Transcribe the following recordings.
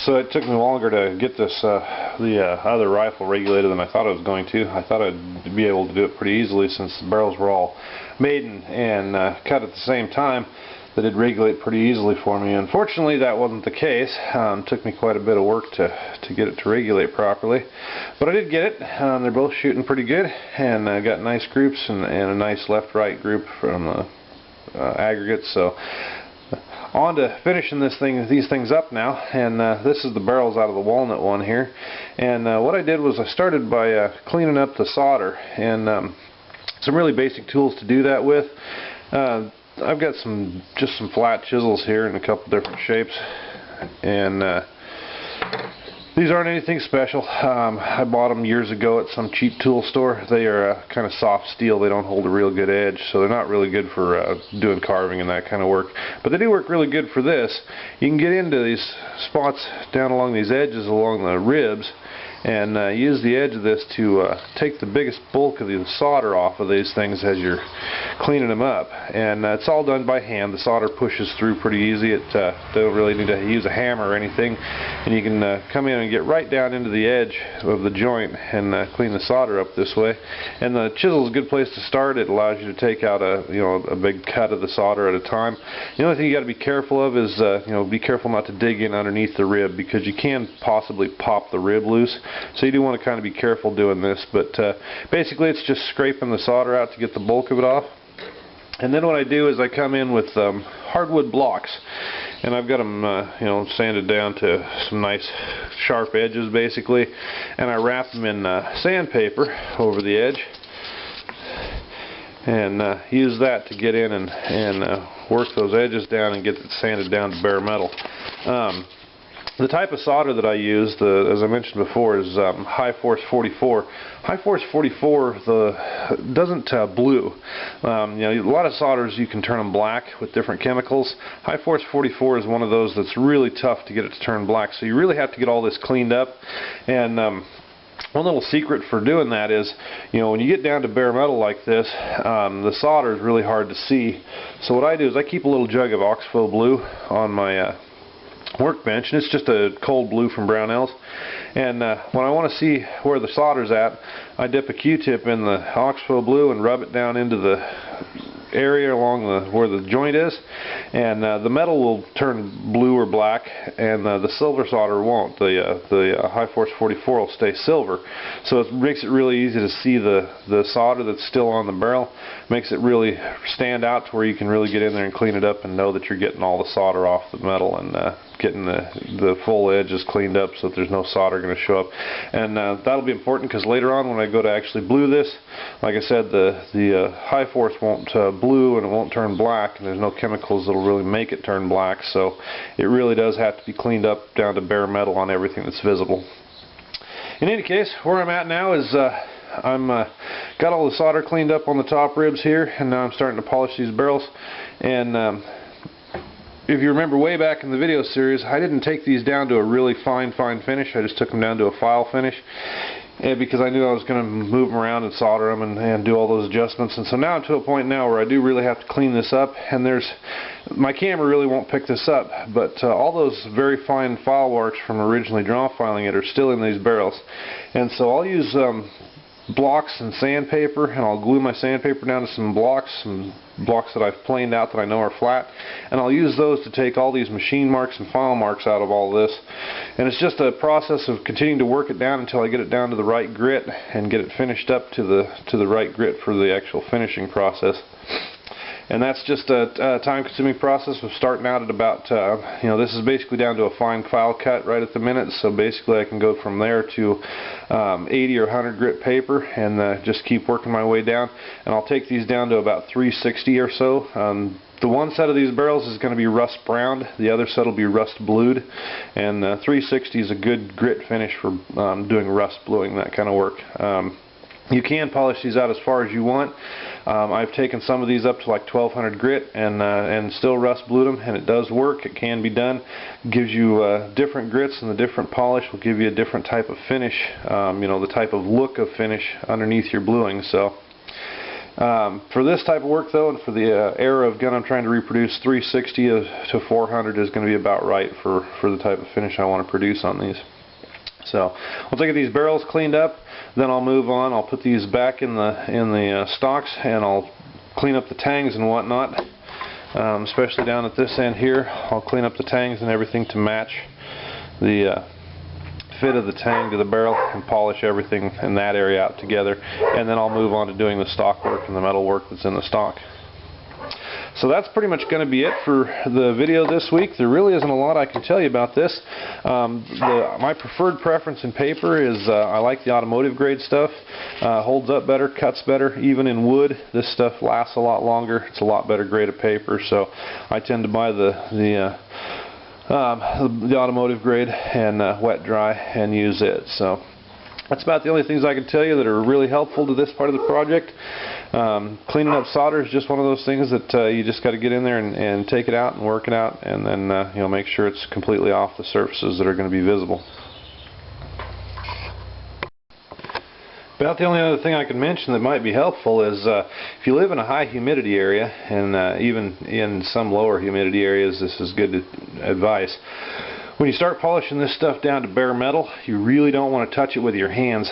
So it took me longer to get this the other rifle regulated than I thought I was going to. I thought I'd be able to do it pretty easily since the barrels were all made and cut at the same time, that it'd regulate pretty easily for me. Unfortunately, that wasn't the case. It took me quite a bit of work to get it to regulate properly, but I did get it. They're both shooting pretty good, and got nice groups and a nice left-right group from aggregates. So on to finishing these things up now, and this is the barrels out of the walnut one here. And what I did was I started by cleaning up the solder, and some really basic tools to do that with. I've got just some flat chisels here in a couple different shapes, and these aren't anything special. I bought them years ago at some cheap tool store. They are kind of soft steel. They don't hold a real good edge, so they're not really good for doing carving and that kind of work. But they do work really good for this. You can get into these spots down along these edges along the ribs, and use the edge of this to take the biggest bulk of the solder off of these things as you're cleaning them up. And it's all done by hand. The solder pushes through pretty easy. It don't really need to use a hammer or anything, and you can come in and get right down into the edge of the joint and clean the solder up this way. And the chisel is a good place to start. It allows you to take out a big cut of the solder at a time. The only thing you got to be careful of is be careful not to dig in underneath the rib, because you can possibly pop the rib loose. So you do want to kind of be careful doing this, but basically it's just scraping the solder out to get the bulk of it off. And then what I do is I come in with hardwood blocks, and I've got them sanded down to some nice sharp edges basically, and I wrap them in sandpaper over the edge, and use that to get in and work those edges down and get it sanded down to bare metal. The type of solder that I use, as I mentioned before, is high force 44. High force 44 doesn't blue. A lot of solders you can turn them black with different chemicals. High force 44 is one of those that's really tough to get it to turn black. So you really have to get all this cleaned up. And one little secret for doing that is, when you get down to bare metal like this, the solder is really hard to see. So what I do is I keep a little jug of Oxbow blue on my workbench, and it's just a cold blue from Brownells. And when I want to see where the solder's at, I dip a Q-tip in the Oxbow blue and rub it down into the area along where the joint is, and the metal will turn blue or black, and the silver solder won't. The high force 44 will stay silver. So it makes it really easy to see the solder that's still on the barrel. Makes it really stand out to where you can really get in there and clean it up and know that you're getting all the solder off the metal, and getting the full edges cleaned up so that there's no solder going to show up. And that'll be important, because later on when I go to actually blue this, like I said, the high force won't blue, and it won't turn black, and there's no chemicals that'll really make it turn black. So it really does have to be cleaned up down to bare metal on everything that's visible. In any case, where I'm at now is I'm got all the solder cleaned up on the top ribs here, and now I'm starting to polish these barrels. And if you remember way back in the video series, I didn't take these down to a really fine finish. I just took them down to a file finish, because I knew I was going to move them around and solder them and do all those adjustments. And so now I'm to a point now where I do really have to clean this up, and my camera really won't pick this up, but all those very fine file marks from originally draw filing it are still in these barrels. And so I'll use blocks and sandpaper, and I'll glue my sandpaper down to some blocks that I've planed out that I know are flat, and I'll use those to take all these machine marks and file marks out of all this. And it's just a process of continuing to work it down until I get it down to the right grit and get it finished up to the right grit for the actual finishing process. And that's just a time-consuming process of starting out at about, this is basically down to a fine file cut right at the minute, so basically I can go from there to 80 or 100 grit paper, and just keep working my way down. And I'll take these down to about 360 or so. The one set of these barrels is going to be rust browned, the other set will be rust blued, and 360 is a good grit finish for doing rust bluing, that kind of work. You can polish these out as far as you want. I've taken some of these up to like 1200 grit and still rust blued them, and it does work. It can be done. It gives you different grits, and the different polish will give you a different type of finish, the type of look of finish underneath your bluing. So For this type of work though, and for the era of gun I'm trying to reproduce, 360 to 400 is going to be about right for the type of finish I want to produce on these. So once I get these barrels cleaned up, then I'll move on. I'll put these back in the stocks, and I'll clean up the tangs and whatnot, especially down at this end here. I'll clean up the tangs and everything to match the fit of the tang to the barrel, and polish everything in that area out together, and then I'll move on to doing the stock work and the metal work that's in the stock. So that's pretty much going to be it for the video this week. There really isn't a lot I can tell you about this. My preferred preference in paper is I like the automotive grade stuff. Holds up better, cuts better. Even in wood, this stuff lasts a lot longer. It's a lot better grade of paper, so I tend to buy the automotive grade and wet dry and use it. So that's about the only things I can tell you that are really helpful to this part of the project. Cleaning up solder is just one of those things that you just got to get in there and take it out and work it out, and then make sure it's completely off the surfaces that are going to be visible. About the only other thing I can mention that might be helpful is if you live in a high humidity area, and even in some lower humidity areas, this is good advice. When you start polishing this stuff down to bare metal, you really don't want to touch it with your hands.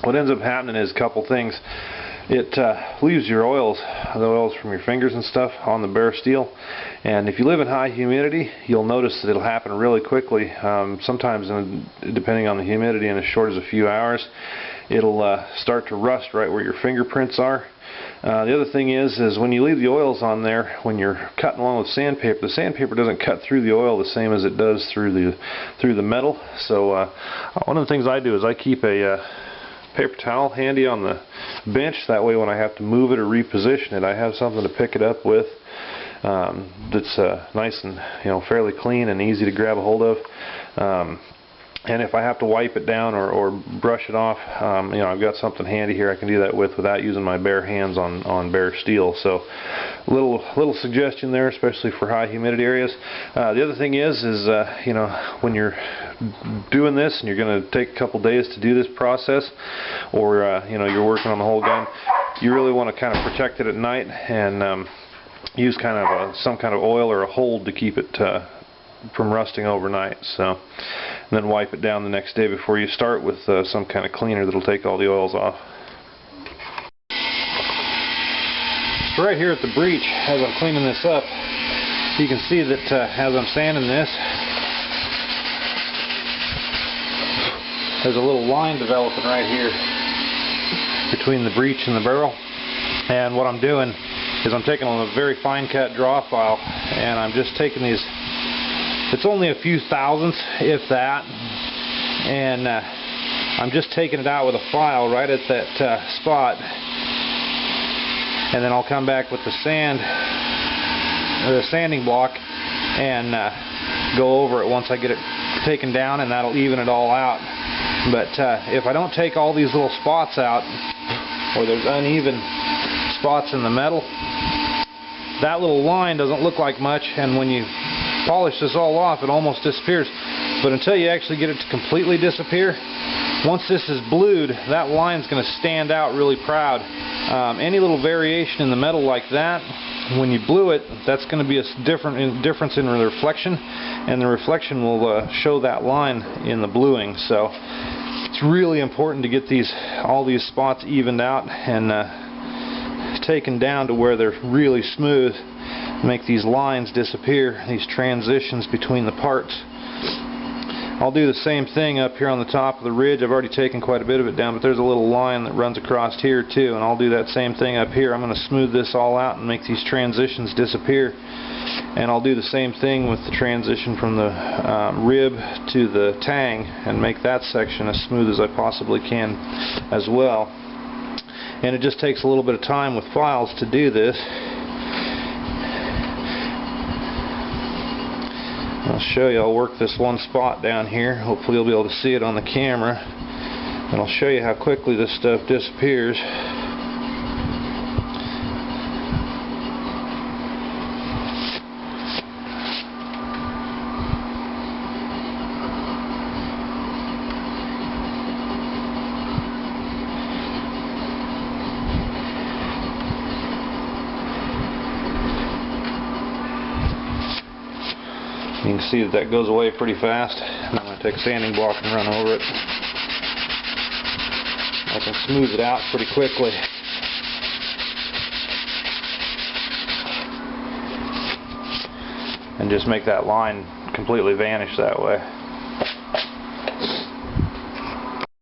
What ends up happening is a couple things. It leaves your oils, the oils from your fingers and stuff, on the bare steel. And if you live in high humidity, you'll notice that it'll happen really quickly. Sometimes, depending on the humidity, in as short as a few hours, it'll start to rust right where your fingerprints are. The other thing is when you leave the oils on there, when you're cutting along with sandpaper, the sandpaper doesn't cut through the oil the same as it does through the metal. So one of the things I do is I keep a paper towel handy on the bench. That way when I have to move it or reposition it, I have something to pick it up with that's nice and fairly clean and easy to grab a hold of. And if I have to wipe it down or brush it off, I've got something handy here I can do that with without using my bare hands on bare steel. So little suggestion there, especially for high humidity areas. The other thing is when you're doing this and you're going to take a couple days to do this process, or you're working on the whole gun, you really want to kind of protect it at night and use kind of some kind of oil or a hold to keep it from rusting overnight. So, and then wipe it down the next day before you start with some kind of cleaner that'll take all the oils off. So right here at the breech, as I'm cleaning this up, you can see that as I'm sanding this, there's a little line developing right here between the breech and the barrel. And what I'm doing is I'm taking a very fine cut draw file, and I'm just taking these. It's only a few thousandths, if that, and I'm just taking it out with a file right at that spot, and then I'll come back with the sanding block and go over it once I get it taken down, and that'll even it all out. But if I don't take all these little spots out, or there's uneven spots in the metal, that little line doesn't look like much, and when you polish this all off, it almost disappears. But until you actually get it to completely disappear, once this is blued, that line's going to stand out really proud. Any little variation in the metal like that, when you blue it, that's going to be a difference in the reflection, and the reflection will show that line in the bluing. So it's really important to get all these spots evened out and taken down to where they're really smooth. Make these lines disappear, these transitions between the parts. I'll do the same thing up here on the top of the ridge. I've already taken quite a bit of it down, but there's a little line that runs across here too, and I'll do that same thing up here. I'm going to smooth this all out and make these transitions disappear. And I'll do the same thing with the transition from the rib to the tang, and make that section as smooth as I possibly can as well. And it just takes a little bit of time with files to do this. I'll show you. I'll work this one spot down here. Hopefully you'll be able to see it on the camera, and I'll show you how quickly this stuff disappears. You can see that that goes away pretty fast. I'm going to take a sanding block and run over it. I can smooth it out pretty quickly. And just make that line completely vanish that way.